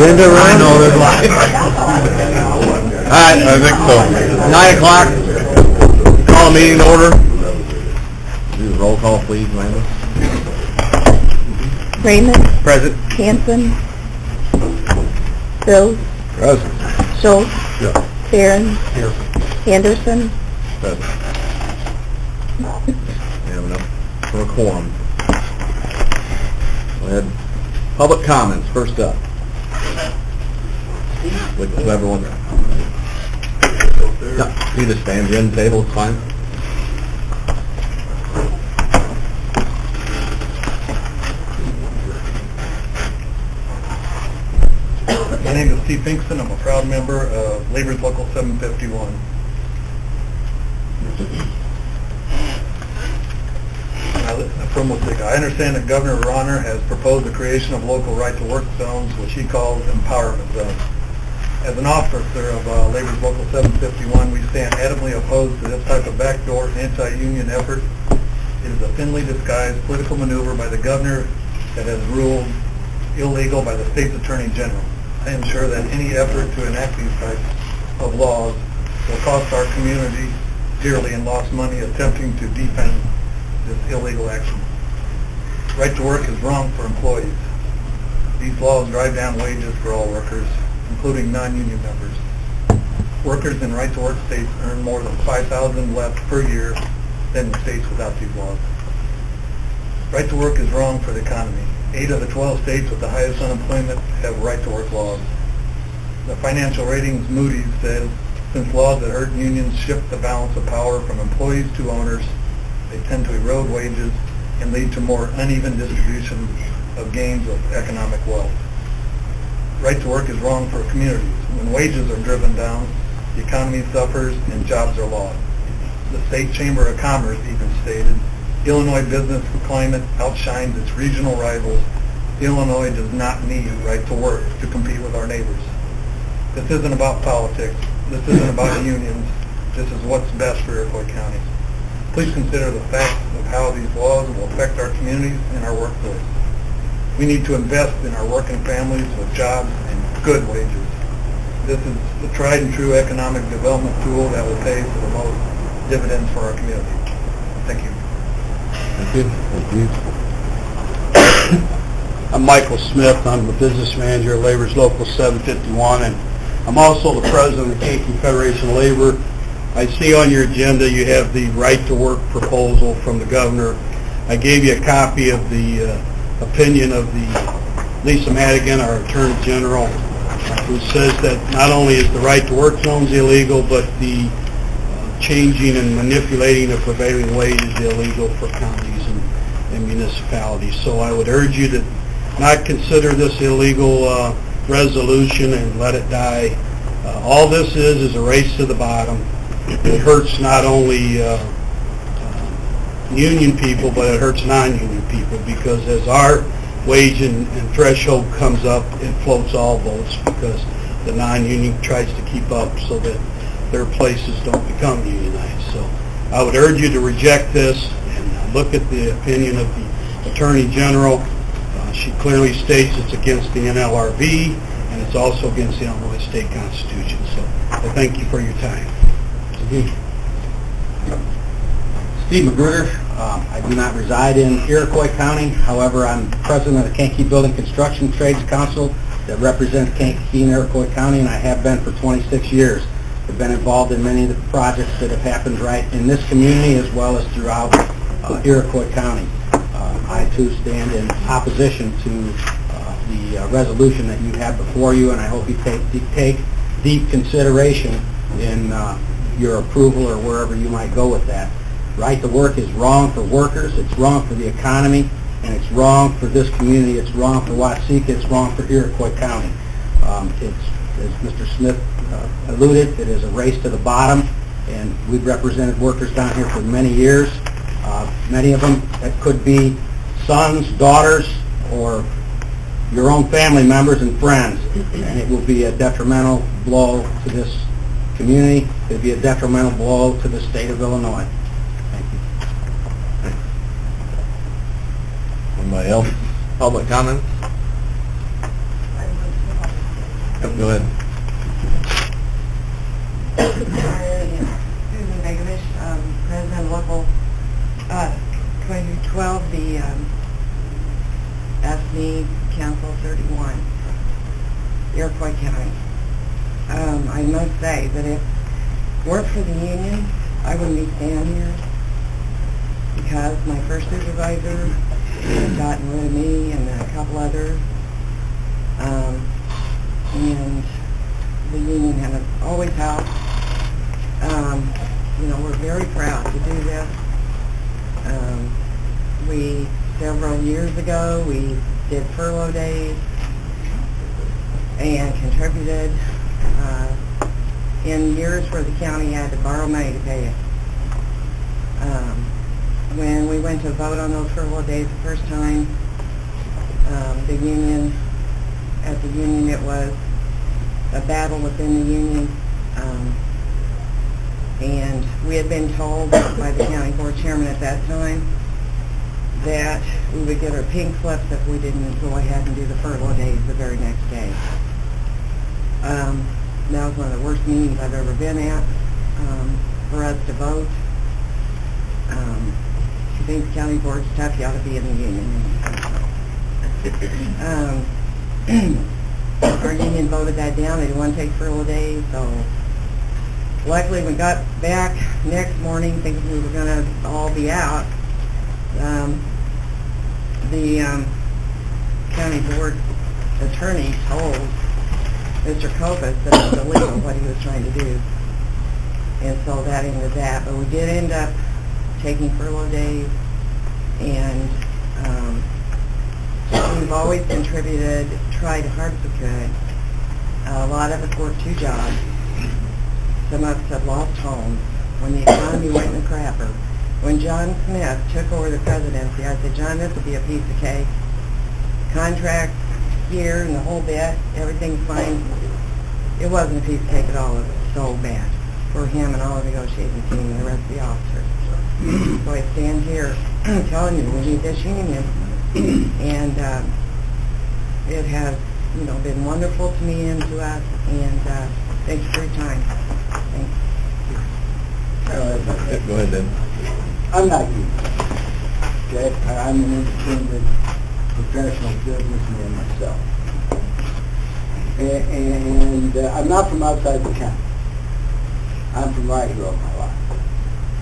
agenda right? I know, there's a lot. All right, I think so. 9 o'clock. Call a meeting to order. Do the roll call, please, Amanda. Raymond. Present. Hanson. Bills. Present. Schultz. Yeah. Barron. Here. Anderson. Present. We have enough for a quorum. Go ahead. Public comments, first up. Whoever wants. Yeah, you just stand in the table, it's fine. My name is Steve Pinkston. I'm a proud member of Labor's Local 751. I understand that Governor Ronner has proposed the creation of local right-to-work zones, which he calls empowerment zones. As an officer of Labor's Local 751, we stand adamantly opposed to this type of backdoor anti-union effort. It is a thinly disguised political maneuver by the governor that has ruled illegal by the state's attorney general. I am sure that any effort to enact these types of laws will cost our community dearly and lost money attempting to defend this illegal action. Right to work is wrong for employees. These laws drive down wages for all workers, including non-union members. Workers in right to work states earn more than $5,000 less per year than in states without these laws. Right to work is wrong for the economy. 8 of the 12 states with the highest unemployment have right to work laws. The financial ratings Moody's says since laws that hurt unions shift the balance of power from employees to owners, they tend to erode wages and lead to more uneven distribution of gains of economic wealth. Right to work is wrong for communities. When wages are driven down, the economy suffers and jobs are lost. The State Chamber of Commerce even stated, Illinois business climate outshines its regional rivals. Illinois does not need right to work to compete with our neighbors. This isn't about politics. This isn't about unions. This is what's best for Iroquois County. Please consider the facts of how these laws will affect our communities and our workforce. We need to invest in our working families with jobs and good wages. This is the tried and true economic development tool that will pay for the most dividends for our community. Thank you. Thank you. Thank you. I'm Michael Smith. I'm the business manager at Labor's Local 751, and I'm also the president of the Kankakee Federation of Labor. I see on your agenda you have the right to work proposal from the governor. I gave you a copy of the opinion of the Lisa Madigan, our Attorney General, who says that not only is the right to work zones illegal, but the changing and manipulating of prevailing wage is illegal for counties and municipalities. So I would urge you to not consider this illegal resolution and let it die. All this is a race to the bottom. It hurts not only union people, but it hurts non-union people, because as our wage and threshold comes up, it floats all boats, because the non-union tries to keep up so that their places don't become unionized. So I would urge you to reject this and look at the opinion of the Attorney General. She clearly states it's against the NLRB and it's also against the Illinois State Constitution. So I thank you for your time. Steve Magruder. I do not reside in Iroquois County. However, I'm president of the Kankakee Building Construction Trades Council that represents Kankakee and Iroquois County, and I have been for 26 years. I've been involved in many of the projects that have happened right in this community as well as throughout Iroquois County. I too stand in opposition to the resolution that you have before you, and I hope you take deep consideration in your approval or wherever you might go with that. Right to work is wrong for workers, it's wrong for the economy, and it's wrong for this community, it's wrong for Watsika, it's wrong for Iroquois County. As Mr. Smith alluded, it is a race to the bottom, and we've represented workers down here for many years. Many of them that could be sons, daughters, or your own family members and friends, and it will be a detrimental blow to this community. It will be a detrimental blow to the state of Illinois. Thank you. Anybody else? Public comments? Go ahead. Susan Begovish, President of Local 2012, the SNE Council 31, Iroquois County. I must say that if it weren't for the union, I wouldn't be standing here, because my first supervisor had gotten rid of me and a couple others, and the union has always helped. We're very proud to do this. Several years ago, we did furlough days and contributed in years where the county had to borrow money to pay it. When we went to vote on those furlough days the first time, the union, it was a battle within the union, and we had been told by the county board chairman at that time that we would get our pink slips if we didn't go ahead and do the furlough days the very next day. That was one of the worst meetings I've ever been at for us to vote. If you think the county board's tough, you ought to be in the union. Our union voted that down. They didn't want to take furlough days, so luckily we got back next morning thinking we were going to all be out. The county board attorney told Mr. Kopis that it was illegal what he was trying to do, and so that ended that. But we did end up taking furlough days, and we've always contributed, tried hard as we could. A lot of us worked 2 jobs. Some of us have lost homes. When the economy went in the crapper, when John Smith took over the presidency, I said, John, this will be a piece of cake. Contract here and the whole bit, everything's fine. It wasn't a piece of cake at all. It was so bad for him and all the negotiating team and the rest of the officers. So I stand here telling you we need this union, and it has, been wonderful to me and to us. And thank you for your time. Thank you. Go ahead, Dan. I'm not union, okay? I'm an independent professional businessman myself. And I'm not from outside the county. I'm from right here all my life.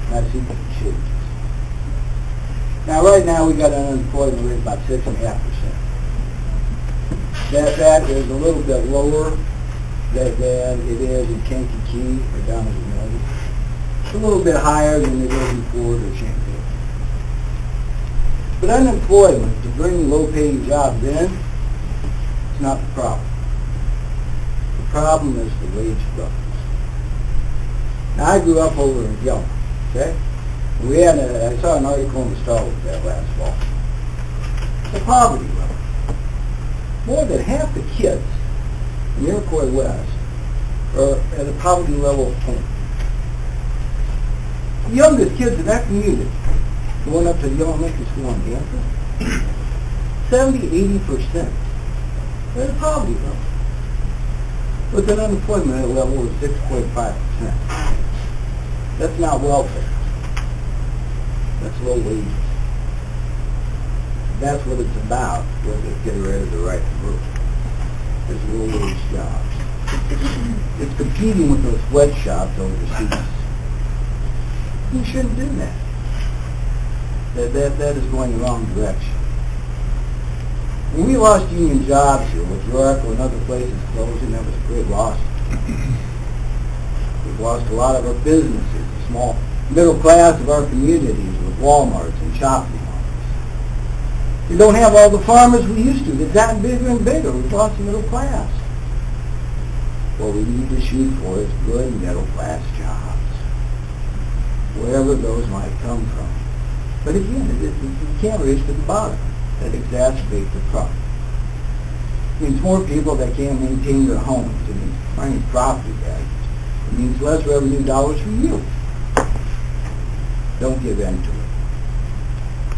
And I've seen some changes. Now, right now, we got an unemployment rate of about 6.5%. That is a little bit lower than it is in Kankakee or down in the North. It's a little bit higher than it is in Ford or Champaign. But unemployment, to bring low-paying jobs in, it's not the problem. The problem is the wage structures. Now, I grew up over in Gilmer, okay? I saw an article in the Star with that last fall. The poverty level. More than half the kids in Iroquois West are at a poverty level of 10. The youngest kids in that community, going up to the elementary school in Danville, 70-80% are at a poverty level, with an unemployment level of 6.5%. That's not welfare. That's low wages. That's what it's about, whether it's getting rid of the right to work. It's low-wage jobs. It's competing with those sweatshops overseas. You shouldn't do that. That is going the wrong direction. When we lost union jobs here, with York and other places closing, that was a great loss. We've lost a lot of our businesses, the small middle class of our communities with Walmarts and shopping malls. We don't have all the farmers we used to. They've gotten bigger and bigger. We've lost the middle class. What we need to shoot for is good middle class jobs, wherever those might come from. But again, you can't reach to the bottom. That exacerbates the problem. It means more people that can't maintain their homes. It means finding property values. It means less revenue dollars for you. Don't give in to it.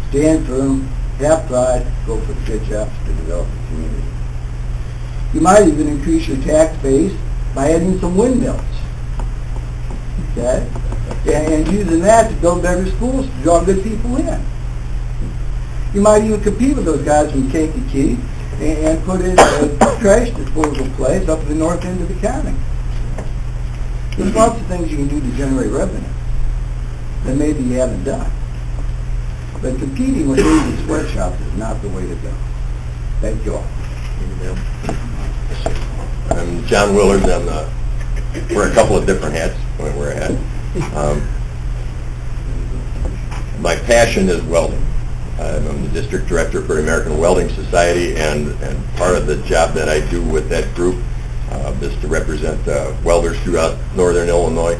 Stand firm, have pride, go for the good jobs to develop the community. You might even increase your tax base by adding some windmills. Okay? And using that to build better schools to draw good people in. You might even compete with those guys from Kankakee and put in a trash disposal place up at the north end of the county. There's lots of things you can do to generate revenue that maybe you haven't done. But competing with these sweatshops is not the way to go. Thank you all. I'm John Willard. We're a couple of different hats when we're at. My passion is welding. I'm the district director for the American Welding Society, and part of the job that I do with that group is to represent welders throughout northern Illinois,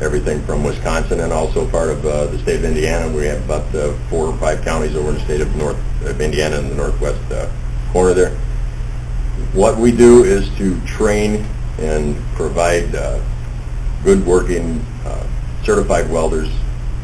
everything from Wisconsin and also part of the state of Indiana. We have about 4 or 5 counties over in the state of Indiana in the northwest corner there. What we do is to train and provide good working certified welders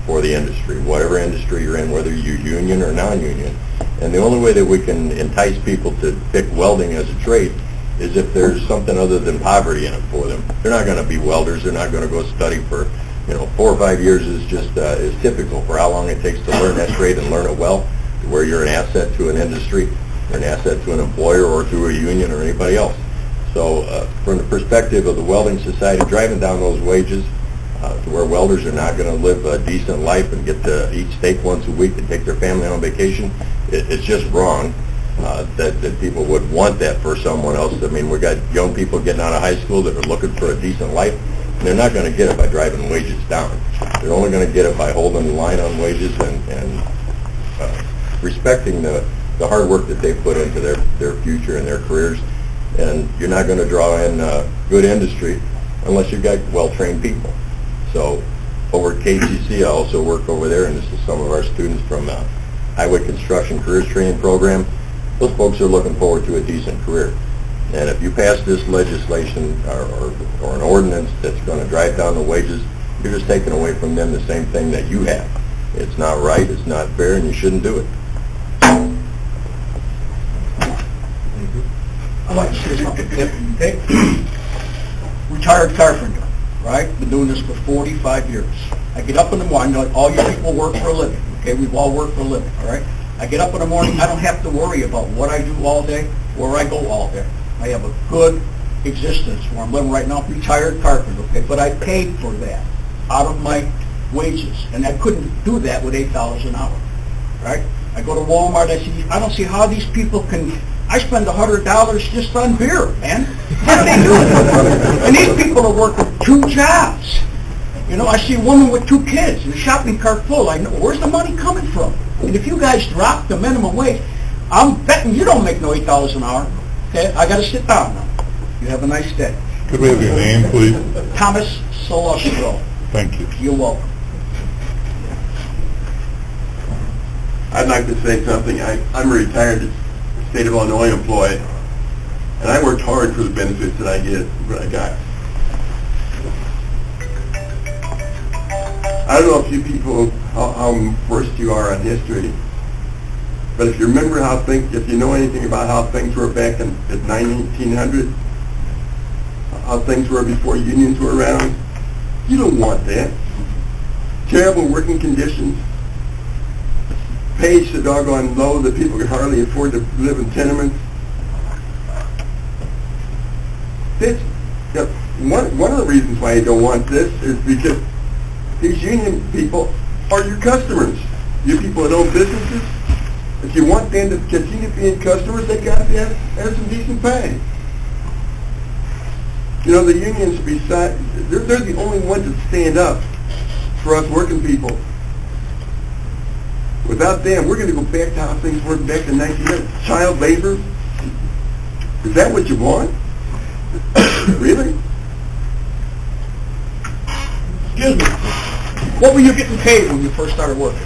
for the industry, whatever industry you're in, whether you're union or non-union. And the only way that we can entice people to pick welding as a trade is if there's something other than poverty in it for them. They're not going to be welders. They're not going to go study for, 4 or 5 years is just is typical for how long it takes to learn that trade and learn it well, to where you're an asset to an industry, or an asset to an employer or to a union or anybody else. So from the perspective of the Welding Society, driving down those wages to where welders are not going to live a decent life and get to eat steak once a week and take their family on vacation, it's just wrong that people would want that for someone else. I mean, we got young people getting out of high school that are looking for a decent life, and they're not going to get it by driving wages down. They're only going to get it by holding the line on wages and respecting the hard work that they put into their future and their careers. And you're not going to draw in good industry unless you've got well-trained people. So over at KCC, I also work over there, and this is some of our students from Highway Construction Careers Training Program. Those folks are looking forward to a decent career. And if you pass this legislation or an ordinance that's going to drive down the wages, you're just taking away from them the same thing that you have. It's not right, it's not fair, and you shouldn't do it. I'd like to say something. Okay? Retired carpenter, right? Been doing this for 45 years. I get up in the morning, all you people work for a living, okay? We've all worked for a living, all right? I get up in the morning, I don't have to worry about what I do all day, where I go all day. I have a good existence where I'm living right now, retired carpenter, okay? But I paid for that out of my wages, and I couldn't do that with $8 an hour, right? I go to Walmart, I don't see how these people can. I spend $100 just on beer, man. How do they do it? And these people are working 2 jobs. I see a woman with 2 kids and a shopping cart full. I know, where's the money coming from? And if you guys drop the minimum wage, I'm betting you don't make no $8 an hour. Okay, I got to sit down now. You have a nice day. Could we have your name, please? Thomas Solostro. Thank you. You're welcome. I'd like to say something. I'm a retired state of Illinois employee, and I worked hard for the benefits that I got. I don't know if you people, how versed you are on history, but if you remember if you know anything about how things were back at 1900, how things were before unions were around, you don't want that. Terrible working conditions, pay so doggone low that people can hardly afford to live in tenements. One of the reasons why you don't want this is because these union people are your customers. You people that own businesses, if you want them to continue being customers, they've got to have some decent pay. The unions, they're the only ones that stand up for us working people. Without them, we're going to go back to how things were back in 1900. Child labor? Is that what you want? Really? Excuse me. What were you getting paid when you first started working?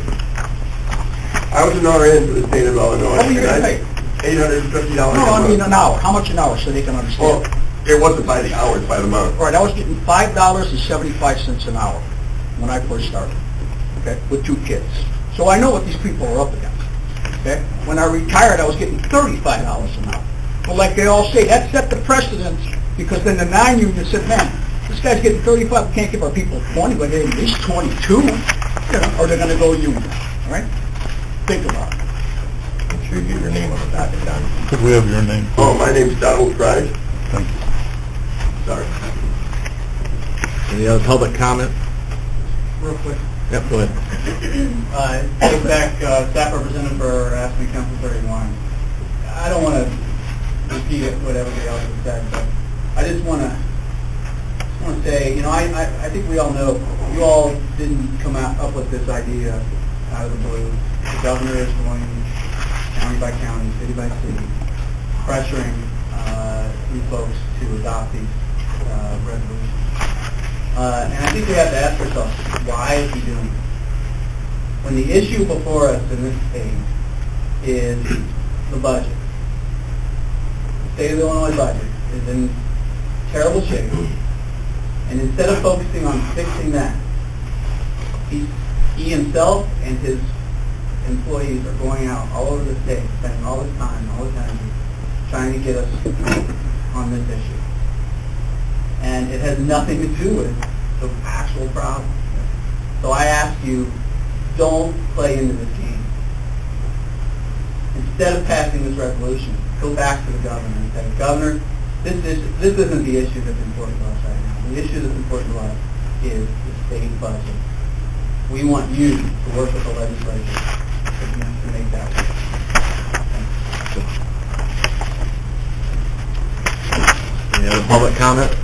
I was an RN for the state of Illinois. What were you getting paid? $850 No, I mean an hour. How much an hour so they can understand? Well, it wasn't by the hour, it's by the month. All right, I was getting $5.75 an hour when I first started, okay, with 2 kids. So I know what these people are up against, okay? When I retired, I was getting $35 an hour. But like they all say, that set the precedence, because then the non-union said, man, this guy's getting 35, we can't give our people 20, but at least 22, you know, or they're going to go union, all right? Think about it. Make sure you get your name on the docket, Don. Could we have your name? Oh, my name's Donald Price. Thank you. Sorry. Any other public comment? Real quick. Yep, go ahead. Dave Beck, staff representative for AFSCME Council 31. I don't want to repeat what everybody else has said, but I just want to say, you know, I think we all know, you all didn't come up with this idea out of the blue. The governor is going county by county, city by city, pressuring you folks to adopt these resolutions. And I think we have to ask ourselves, why is he doing this? When the issue before us in this state is the budget. The state of the Illinois budget is in terrible shape. And instead of focusing on fixing that, he himself and his employees are going out all over the state, spending all this time, all this energy, trying to get us on this issue. And it has nothing to do with the actual problem. So I ask you, don't play into this game. Instead of passing this resolution, go back to the governor and say, Governor, this isn't the issue that's important to us right now. The issue that's important to us is the state budget. We want you to work with the legislature to make that work. Any other public comment?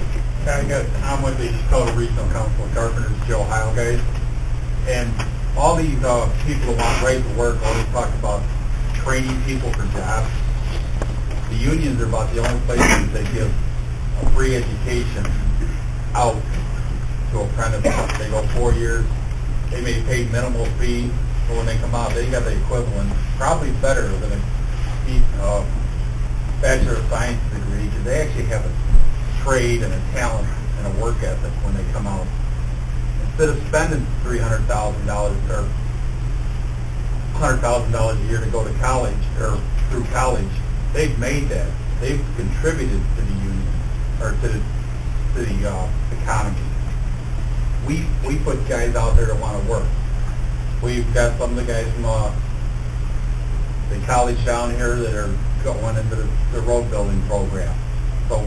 I'm with the Dakota Regional Council of Carpenters, Joe Ohio guys, and all these people who want right to work always talk about training people for jobs. The unions are about the only places that give a free education out to apprentices. They go 4 years, they may pay minimal fee, but when they come out, they got the equivalent, probably better than a Bachelor of Science degree, because they actually have a trade and a talent and a work ethic when they come out. Instead of spending $300,000 or $100,000 a year to go to college or through college, they've made that. They've contributed to the union or to the economy. We put guys out there that want to work. We've got some of the guys from the college down here that are going into the road building program. So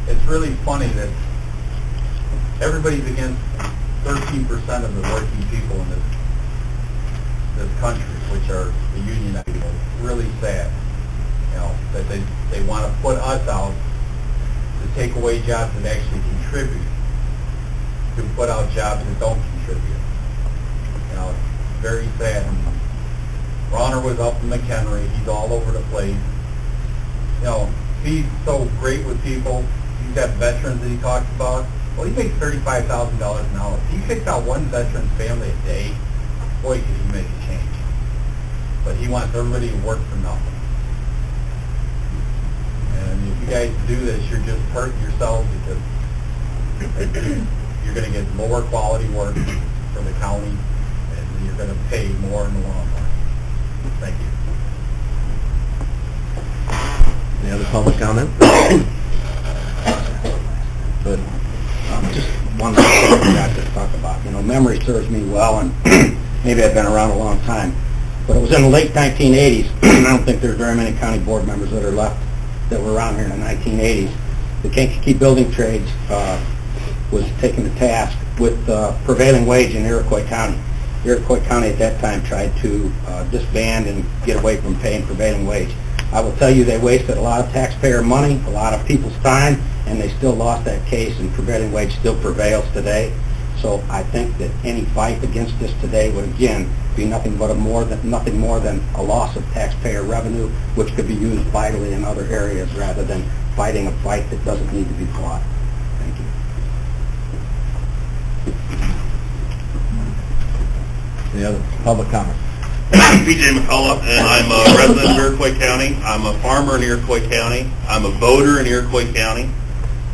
it's really funny that everybody's against 13% of the working people in this country, which are the union people. It's really sad, you know, that they want to put us out to take away jobs that actually contribute, to put out jobs that don't contribute. You know, it's very sad. And Ronner was up in McHenry. He's all over the place. You know, he's so great with people. He's got veterans that he talks about. Well, he makes $35,000 an hour. If he picks out one veteran's family a day, boy, could he make a change. But he wants everybody to work for nothing. And if you guys do this, you're just hurting yourselves because you're going to get lower quality work for the county, and you're going to pay more in the long run. Thank you. Any other public comment? Good. Just one thing I forgot to talk about. You know, memory serves me well, and maybe I've been around a long time, but it was in the late 1980s. I don't think there's very many county board members that are left that were around here in the 1980s. The Kankakee Building Trades was taken to task with prevailing wage in Iroquois County. Iroquois County at that time tried to disband and get away from paying prevailing wage. I will tell you they wasted a lot of taxpayer money, a lot of people's time, and they still lost that case, and prevailing wage still prevails today. So I think that any fight against this today would again be nothing more than a loss of taxpayer revenue, which could be used vitally in other areas rather than fighting a fight that doesn't need to be fought. Thank you. Any other public comment? P.J. McCullough, and I'm a resident of Iroquois County. I'm a farmer in Iroquois County. I'm a voter in Iroquois County.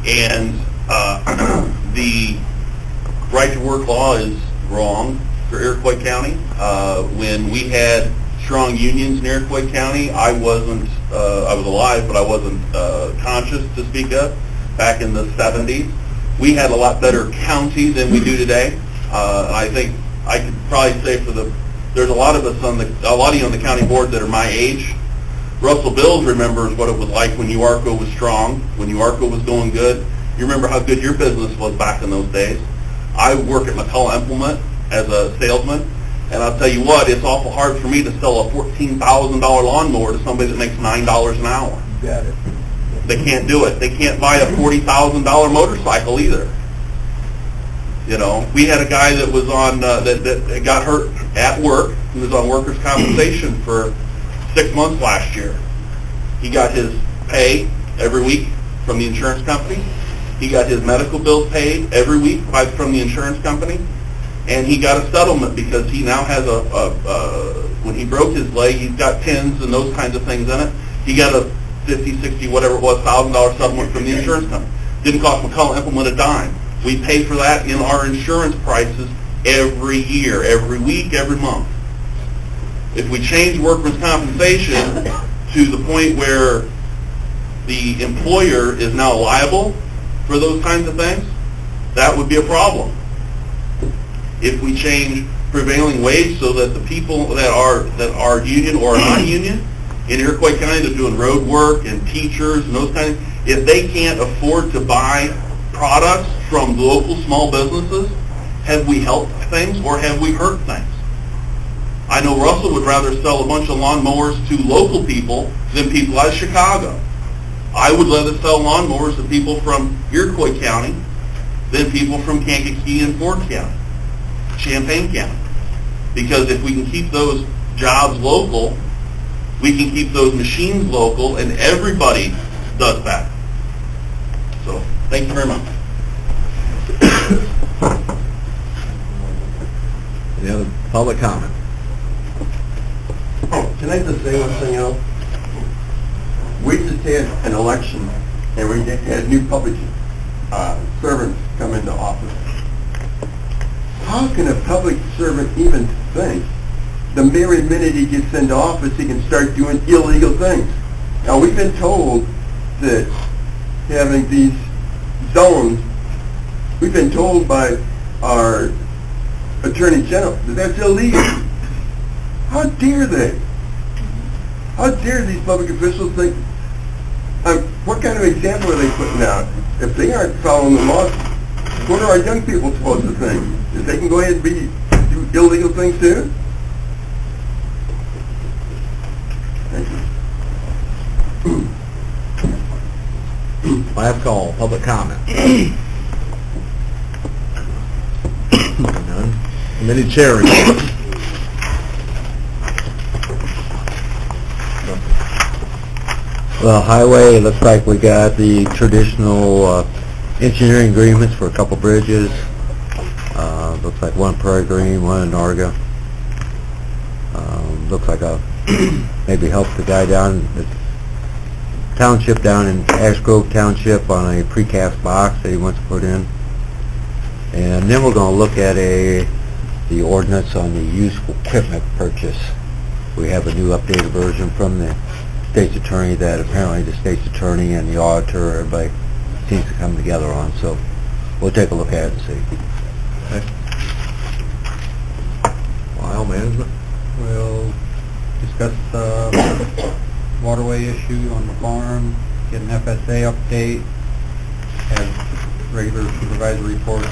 And the right to work law is wrong for Iroquois County. When we had strong unions in Iroquois County. I was alive, but I wasn't conscious to speak of back in the 70s. We had a lot better county than we do today. I think I could probably say there's a lot of us a lot of you on the county board that are my age. Russell Bills remembers what it was like when UARCO was strong, when UARCO was going good. You remember how good your business was back in those days. I work at McCullough Implement as a salesman, and I'll tell you what, it's awful hard for me to sell a $14,000 lawnmower to somebody that makes $9 an hour. You got it. They can't do it. They can't buy a $40,000 motorcycle either. You know, we had a guy that was on that got hurt at work. He was on workers' compensation for 6 months last year. He got his pay every week from the insurance company. He got his medical bills paid every week from the insurance company, and he got a settlement because he now has when he broke his leg, he's got pins and those kinds of things in it. He got a 50, 60, whatever it was, $1,000 settlement from the insurance company. Didn't cost McCullough Implement a dime. We pay for that in our insurance prices every year, every week, every month. If we change workers' compensation to the point where the employer is now liable for those kinds of things, that would be a problem. If we change prevailing wage so that the people that are union or are not union in Iroquois County, they're doing road work and teachers and those kinds of, if they can't afford to buy products from local small businesses, have we helped things or have we hurt things? I know Russell would rather sell a bunch of lawnmowers to local people than people out of Chicago. I would rather sell lawnmowers to people from Iroquois County than people from Kankakee and Ford County, Champaign County. Because if we can keep those jobs local, we can keep those machines local, and everybody does that. So, thank you very much. Any other public comment? Can I just say one thing else? We just had an election, and we had new public servants come into office. How can a public servant even think the very minute he gets into office he can start doing illegal things? Now, we've been told that having these zones, we've been told by our Attorney General that that's illegal. How dare they? How dare these public officials think? What kind of example are they putting out? If they aren't following the law, what are our young people supposed to think? That they can go ahead and do illegal things too? Thank you. Last call, public comment. None. Committee chair report. Well, highway, it looks like we got the traditional engineering agreements for a couple bridges. Looks like one Prairie Green, one in Norga. Looks like maybe help the guy down the township down in Ash Grove Township on a precast box that he wants to put in. And then we're going to look at the ordinance on the useful equipment purchase. We have a new updated version from the state's attorney that apparently the state's attorney and the auditor, everybody seems to come together on. So we'll take a look at it and see. Okay. Wild management. We'll discuss the waterway issue on the farm, get an FSA update, have regular supervisory reports.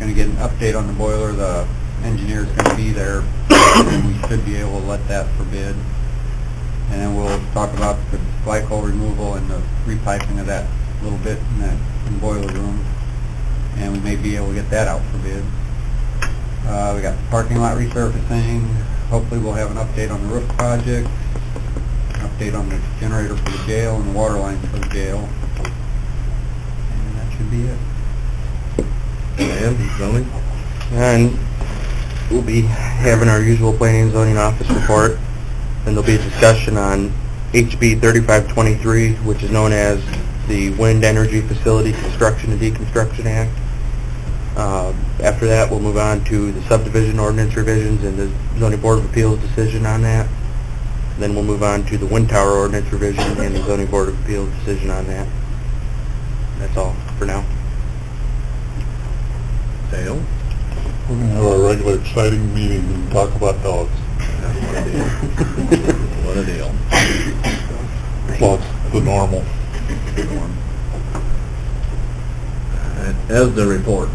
Going to get an update on the boiler. The engineer's going to be there, and we should be able to let that for bid. And then we'll talk about the glycol removal and the repiping of that a little bit in the boiler room. And we may be able to get that out for bid. We got the parking lot resurfacing. Hopefully we'll have an update on the roof project, an update on the generator for the jail and the water lines for the jail. And that should be it. And zoning. And we'll be having our usual planning and zoning office report. And there'll be a discussion on HB 3523, which is known as the Wind Energy Facility Construction and Deconstruction Act. After that, we'll move on to the subdivision ordinance revisions and the zoning board of appeals decision on that. Then we'll move on to the wind tower ordinance revision and the zoning board of appeals decision on that. That's all for now. Dale? We're going to have our regular exciting meeting and talk about dogs. What a deal. Well, it's the normal. As the report.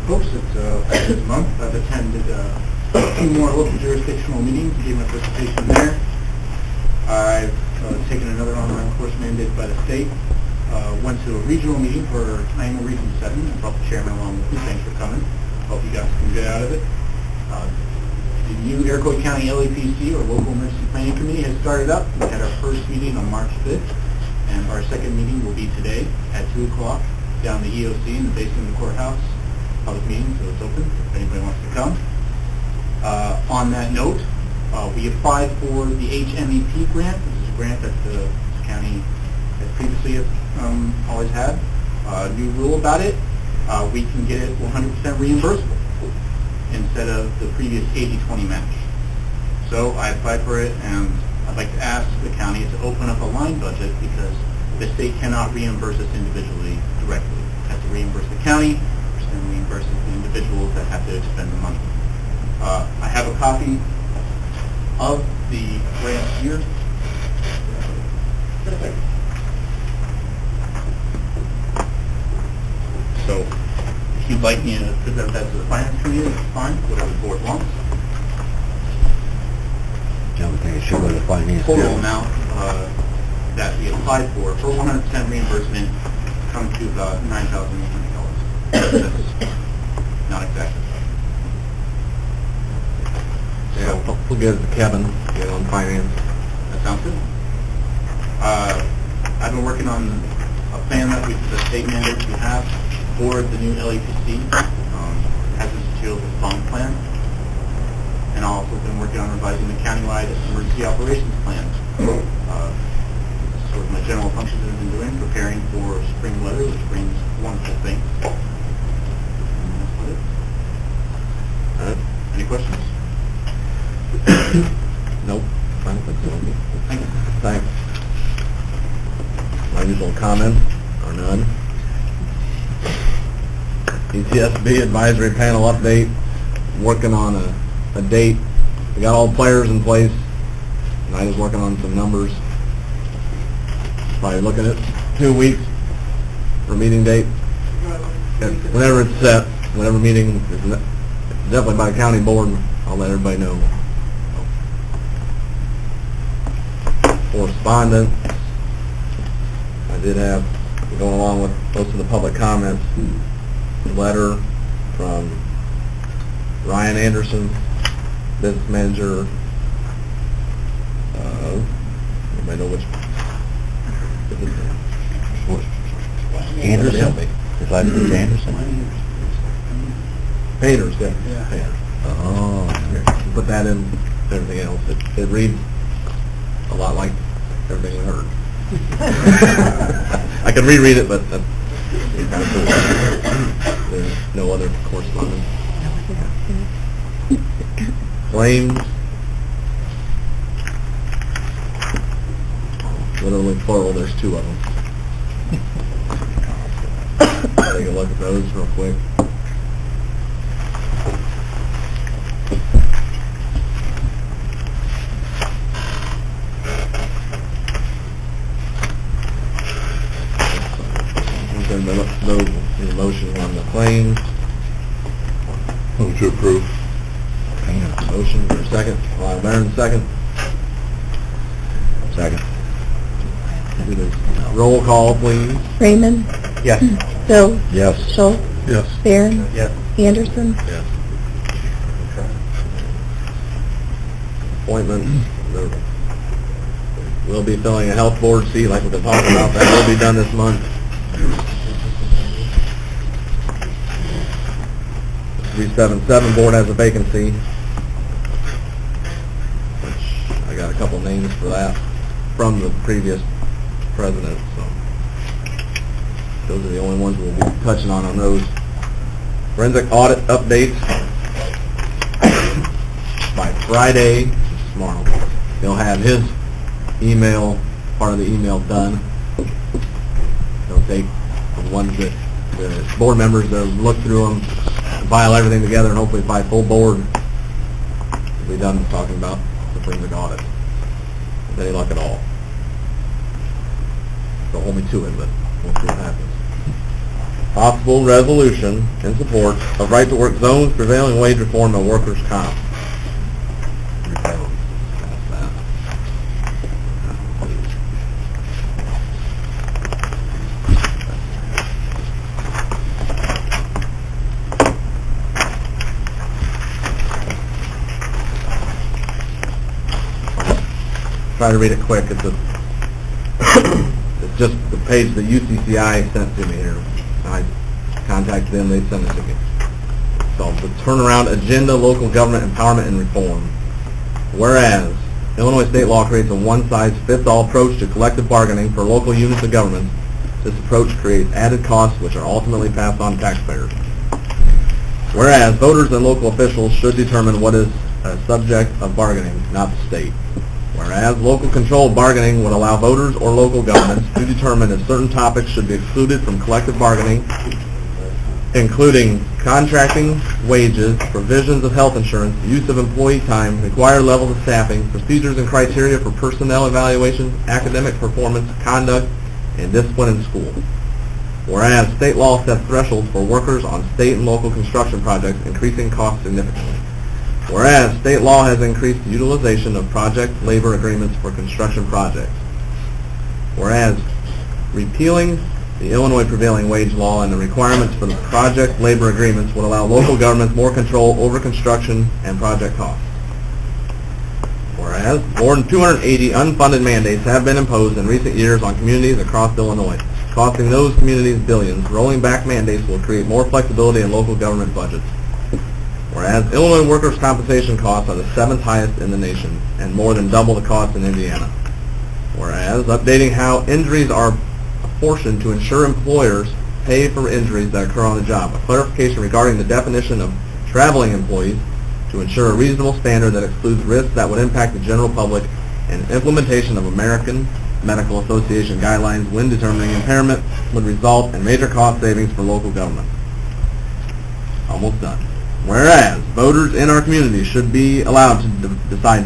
Folks, this month I've attended a few more local jurisdictional meetings, gave my participation there. I've taken another online course mandated by the state. Went to a regional meeting for annual Region 7. I brought the chairman along with me. Thanks for coming. Hope you got some good out of it. The new Iroquois County LAPC, or Local Emergency Planning Committee, has started up. We had our first meeting on March 5th, and our second meeting will be today at 2 o'clock down the EOC in the basement of the courthouse. Public meeting, so it's open if anybody wants to come. On that note, we applied for the HMEP grant. This is a grant that the county has previously always had. New rule about it, we can get it 100% reimbursable instead of the previous 80-20 match. So I applied for it, and I'd like to ask the county to open up a line budget because the state cannot reimburse us individually directly. It has to reimburse the county, and reimburses the individuals that have to expend the money. I have a copy of the grant here. So, if you'd like me to present that to the finance committee, that's fine, whatever the board wants. I would think it should go to finance. Total amount that we applied for 100% reimbursement comes to about $9,800. That's not exactly. Yeah, we'll get it to Kevin, get on finance. That sounds good. I've been working on a plan that the state mandates we have for the new LAPC. It has this material response plan. And I've also been working on revising the countywide emergency operations plan. Sort of my general functions that I've been doing, preparing for spring weather, which brings wonderful things. And that's about it. All right. Any questions? Nope. Fine. Thank you. Thanks. My usual comments are none. ETSB advisory panel update. Working on a date. We got all players in place. Tonight is working on some numbers. Probably looking at 2 weeks for meeting date. Whenever it's set, whenever meeting is definitely by the county board, I'll let everybody know. Correspondence. I did have, going along with most of the public comments, a letter from Ryan Anderson, business manager. Anybody know which? Anderson? His last name's Anderson? Painters, yeah. Painters. Oh. Put that in everything else. It reads a lot like everything we heard. I can reread it, but that's kind of cool. There's no other correspondence. Claims. Literally plural, there's 2 of them. Take a look at those real quick. Those the motion on the claims. Move to approve. Motion for a second. Baron, second. Second. Do this. Roll call, please. Raymond? Yes. Bill? Yes. Schultz? Yes. Barron? Yes. Anderson? Yes. Appointments. We'll be filling a health board seat like we've been talking about. That will be done this month. 377 board has a vacancy, which I got a couple names for that from the previous president. So Those are the only ones we'll be touching on those. Forensic audit updates by Friday, tomorrow. He'll have his email, part of the email done. He'll take the ones that the board members that look through them, compile everything together, and hopefully by full board, we'll be done talking about the forensic audit. With any luck at all. Don't hold me to it, but we'll see what happens. Possible resolution in support of right-to-work zones, prevailing wage reform, and workers' comp. Try to read it quick. It's just the page that UCCI sent to me here. I contacted them, they sent it to me. So, the turnaround agenda, local government empowerment and reform. Whereas, Illinois state law creates a one-size-fits-all approach to collective bargaining for local units of government. This approach creates added costs which are ultimately passed on to taxpayers. Whereas, voters and local officials should determine what is a subject of bargaining, not the state. Whereas local controlled bargaining would allow voters or local governments to determine if certain topics should be excluded from collective bargaining, including contracting, wages, provisions of health insurance, use of employee time, required levels of staffing, procedures and criteria for personnel evaluation, academic performance, conduct, and discipline in school. Whereas state law sets thresholds for workers on state and local construction projects, increasing costs significantly. Whereas state law has increased the utilization of project labor agreements for construction projects. Whereas repealing the Illinois prevailing wage law and the requirements for the project labor agreements would allow local governments more control over construction and project costs. Whereas more than 280 unfunded mandates have been imposed in recent years on communities across Illinois, costing those communities billions. Rolling back mandates will create more flexibility in local government budgets. Whereas Illinois workers' compensation costs are the 7th highest in the nation and more than double the cost in Indiana. Whereas updating how injuries are apportioned to ensure employers pay for injuries that occur on the job. A clarification regarding the definition of traveling employees to ensure a reasonable standard that excludes risks that would impact the general public, and implementation of American Medical Association guidelines when determining impairment would result in major cost savings for local government. Almost done. Whereas voters in our community should be allowed to decide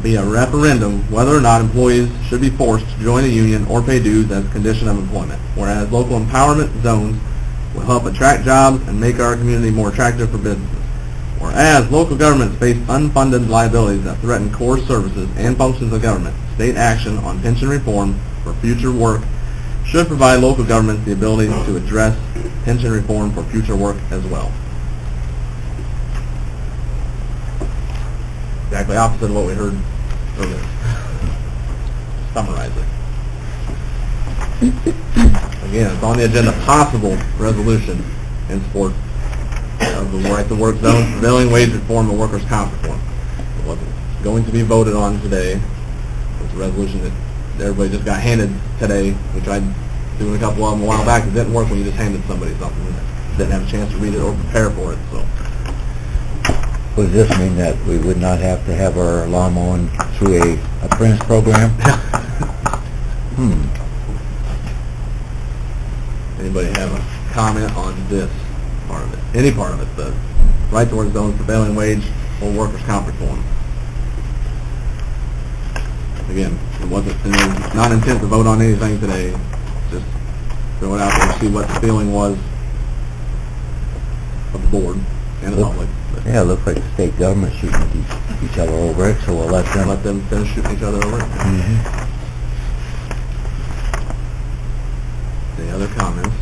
via referendum whether or not employees should be forced to join a union or pay dues as a condition of employment. Whereas local empowerment zones will help attract jobs and make our community more attractive for businesses. Whereas local governments face unfunded liabilities that threaten core services and functions of government, state action on pension reform for future work should provide local governments the ability to address pension reform for future work as well. Exactly opposite of what we heard earlier. Summarize it. Again, it's on the agenda, possible resolution in support of the right-to-work zone, prevailing wage reform, and workers' comp reform. It wasn't going to be voted on today. It's a resolution that everybody just got handed today. We tried doing a couple of them a while back. It didn't work when you just handed somebody something. Didn't have a chance to read it or prepare for it. So. Does this mean that we would not have to have our lawn mowing through a apprentice program? Anybody have a comment on this part of it? Any part of it? The right to work zones, prevailing wage, or workers' comp reform? Again, it was not intent to vote on anything today. Just throw it out there and see what the feeling was of the board and the public. Yeah, it looks like the state government shooting each other over it, so we'll let them finish shooting each other over it. Any other comments?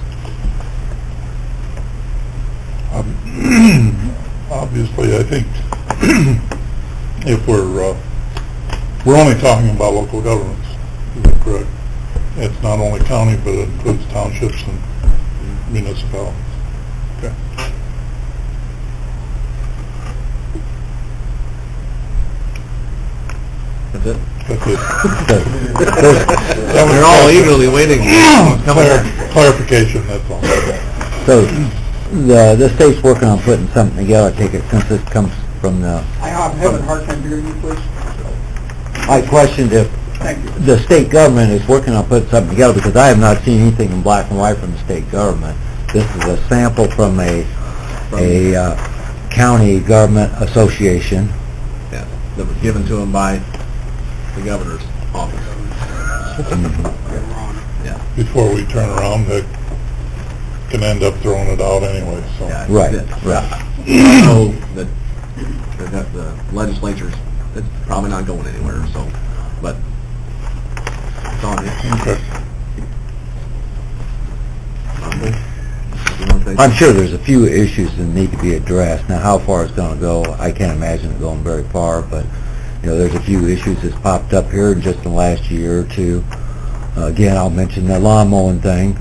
Obviously, I think if we're only talking about local governments, is that correct? It's not only county, but it includes townships and municipalities. Okay. That's it? That's it. They're all eagerly waiting. Clarification, that's all. So, the state's working on putting something together, I take it, since this comes from the... I'm having a hard time hearing you, please. I questioned if Thank you. the state government is working on putting something together, because I have not seen anything in black and white from the state government. This is a sample from a county government association. Yeah, that was given to them by the governor's office. Yeah. Before we turn around, they can end up throwing it out anyway, so. Yeah, Right, that's it. right. I know that the legislature's, it's probably not going anywhere, so, but it's on you. Okay. I'm sure there's a few issues that need to be addressed. Now, how far it's going to go, I can't imagine it going very far, but, there's a few issues that's popped up here in just the last year or two. Again, I'll mention the lawn mowing thing,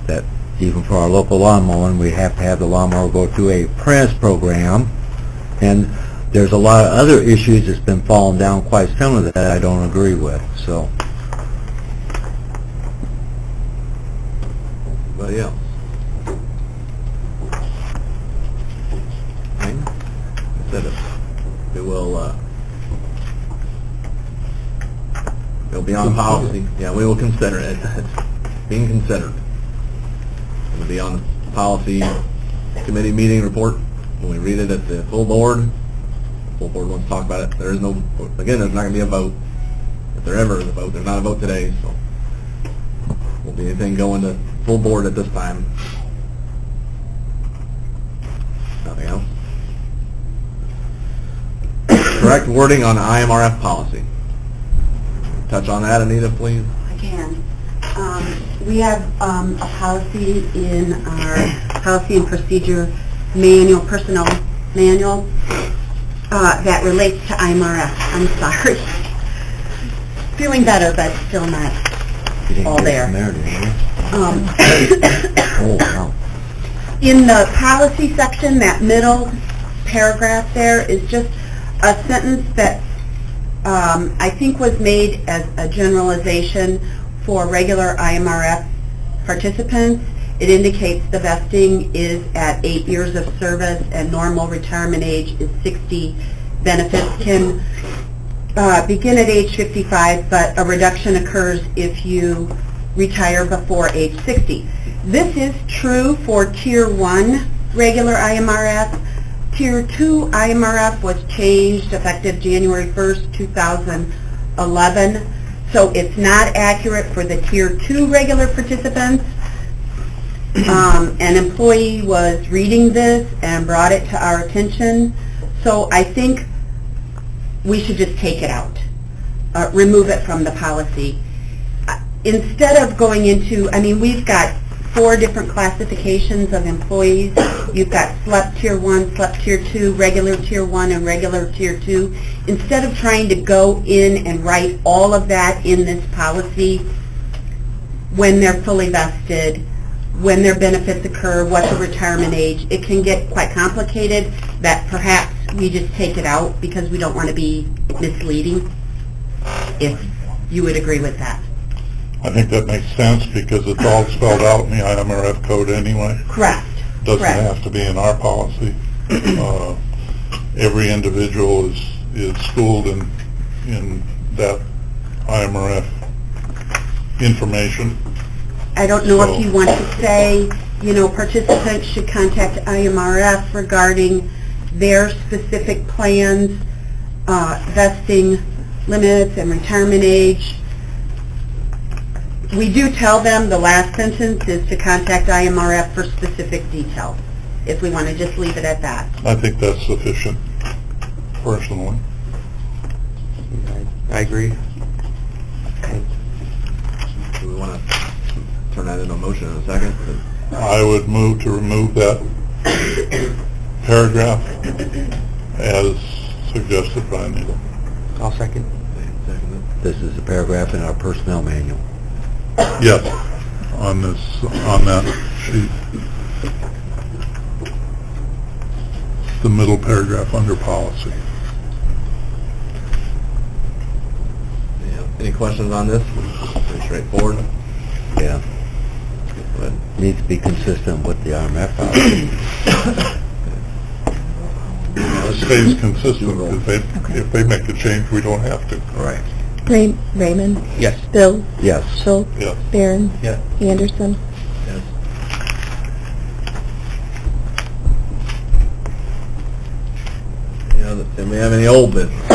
that even for our local lawn mowing, we have to have the lawnmower go through a apprentice program, and there's a lot of other issues that's been falling down quite similar to that I don't agree with, so. But yeah. I said it will, it'll be on policy. Yeah, we will consider it. It's being considered. It'll be on the policy committee meeting report. When we read it at the full board wants to talk about it. There is no, again, there's not going to be a vote. If there ever is a vote, there's not a vote today, so won't be anything going to full board at this time. Nothing else. Correct wording on IMRF policy. Touch on that, Anita, please. I can. We have a policy in our policy and procedure manual, personnel manual, that relates to IMRF. I'm sorry. Feeling better, but still not all there. Oh, wow. In the policy section, that middle paragraph there is just a sentence that I think was made as a generalization for regular IMRF participants. It indicates the vesting is at 8 years of service and normal retirement age is 60. Benefits can begin at age 55, but a reduction occurs if you retire before age 60. This is true for Tier 1 regular IMRF. Tier 2 IMRF was changed effective January 1st, 2011, so it's not accurate for the Tier 2 regular participants. An employee was reading this and brought it to our attention, so I think we should just take it out, remove it from the policy. Instead of going into, we've got 4 different classifications of employees. You've got SLEP Tier 1, SLEP Tier 2, regular Tier 1, and regular Tier 2. Instead of trying to go in and write all of that in this policy, when they're fully vested, when their benefits occur, what the retirement age, it can get quite complicated, that perhaps we just take it out because we don't want to be misleading, if you would agree with that. I think that makes sense because it's all spelled out in the IMRF code anyway. Correct. Doesn't have to be in our policy. Every individual is schooled in that IMRF information. I don't know if you want to say, participants should contact IMRF regarding their specific plans, vesting limits and retirement age. We do tell them the last sentence is to contact IMRF for specific details, if we want to just leave it at that. I think that's sufficient, personally. I agree. Do we want to turn that into a motion in a second? I would move to remove that paragraph as suggested by Anita. I'll second. This is a paragraph in our personnel manual. Yes, on that sheet. The middle paragraph under policy. Any questions on this? Pretty straightforward. Yeah. Needs to be consistent with the RMF policy. It stays consistent, because if they make a change, we don't have to. Right. Raymond? Yes. Bill? Yes. Schultz? Yes. Barron? Yes. Anderson? And we have any old business?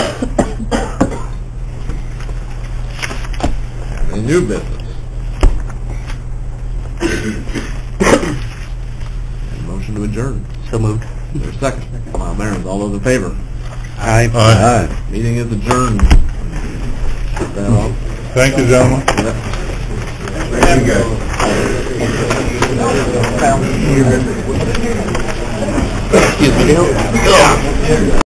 Any new business? Motion to adjourn. So moved. Is there a second? Wow, Barron's, all those in favor? Aye. Aye. Meeting is adjourned. Thank you, gentlemen. Excuse me.